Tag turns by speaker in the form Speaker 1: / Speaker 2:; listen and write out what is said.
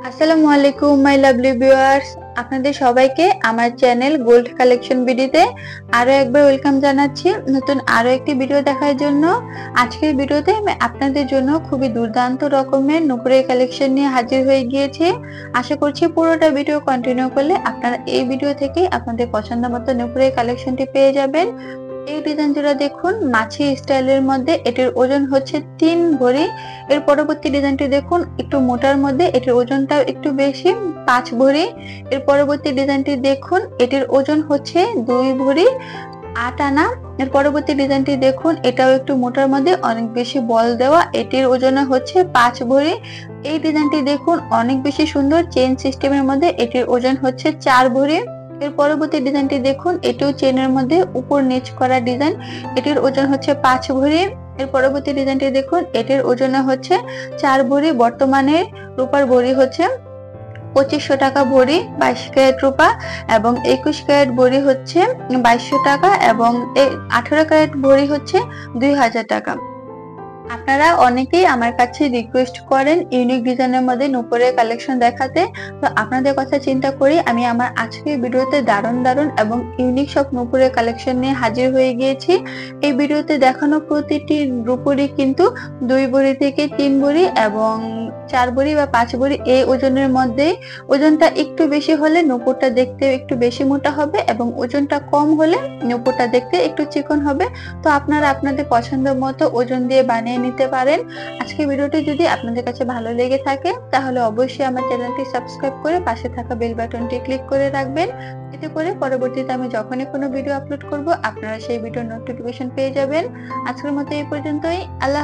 Speaker 1: আসসালামু আলাইকুম my lovely viewers, আপনাদের সবাইকে আমার চ্যানেল গোল্ড কালেকশন ভিডিওতে আরো একবার ওয়েলকাম জানাচ্ছি নতুন আরো একটি ভিডিও দেখার জন্য। আজকের ভিডিওতে আমি আপনাদের জন্য খুবই দুর্দান্ত রকমের নুপুরের কালেকশন নিয়ে হাজির হয়ে গিয়েছি। আশা করছি পুরোটা ভিডিও কন্টিনিউ করলে আপনারা এই ভিডিও থেকে আপনাদের পছন্দ মতো নুপুরের কালেকশনটি পেয়ে যাবেন। এই ডিজাইনটা দেখুন মাছি স্টাইলের মধ্যে, এটির ওজন হচ্ছে 3 ভরি। এর পরবর্তী ডিজাইনটি দেখুন একটু মোটার মধ্যে, এটির ওজনটাও একটু বেশি, 5 ভরি। এর পরবর্তী ডিজাইনটি দেখুন, এটির ওজন হচ্ছে 2 ভরি 8 আনা। এর পরবর্তী ডিজাইনটি দেখুন, এটাও একটু মোটার মধ্যে, অনেক বেশি বল দেওয়া, এটির ওজন হচ্ছে 5 ভরি। এই ডিজাইনটি দেখুন অনেক বেশি সুন্দর, চেইন সিস্টেমের মধ্যে, এটির ওজন হচ্ছে 4 ভরি। এর পরবর্তী ডিজাইনটি দেখুন, এটিও চেনের মধ্যে উপর নিচ করা ডিজাইন, এটির ওজন হচ্ছে 5 ভরি। এর পরবর্তী ডিজাইনটি দেখুন, এটির ওজন হচ্ছে 4 ভরি। বর্তমানে রূপার ভরি হচ্ছে 2500 টাকা ভরি, 22 ক্যারেট রূপা, এবং 21 ক্যারেট ভরি হচ্ছে 2200 টাকা, এবং 18 ক্যারেট ভরি হচ্ছে 2000 টাকা। আপনারা অনেকেই আমার কাছে রিকোয়েস্ট করেন ইউনিক ডিজাইনের মধ্যে নুপুরের কালেকশন দেখাতে, তো আপনাদের কথা চিন্তা করি আমি আমার আজকের ভিডিওতে দারুণ দারুণ এবং ইউনিক সব নুপুরের কালেকশন নিয়ে হাজির হয়ে গিয়েছি। এই ভিডিওতে দেখানো প্রতিটি রূপরই কিন্তু 2 ভরি থেকে 3 ভরি এবং 4 ভরি বা 5 ভরি এই ওজনের মধ্যে। ওজনটা একটু বেশি হলে নুপুরটা দেখতে একটু বেশি মোটা হবে, এবং ওজনটা কম হলে নুপুরটা দেখতে একটু চিকন হবে। তো আপনারা আপনাদের পছন্দ মতো ওজন দিয়ে বানিয়ে নিতে পারেন। আজকের ভিডিওটি যদি আপনাদের কাছে ভালো লেগে থাকে তাহলে অবশ্যই আমার চ্যানেলটি সাবস্ক্রাইব করে পাশে থাকা বেল বাটনটি ক্লিক করে রাখবেন। এতে করে পরবর্তীতে আমি যখনই কোনো ভিডিও আপলোড করব আপনারা সেই ভিডিওর নোটিফিকেশন পেয়ে যাবেন। আজকের মতো এই পর্যন্তই। আল্লাহ।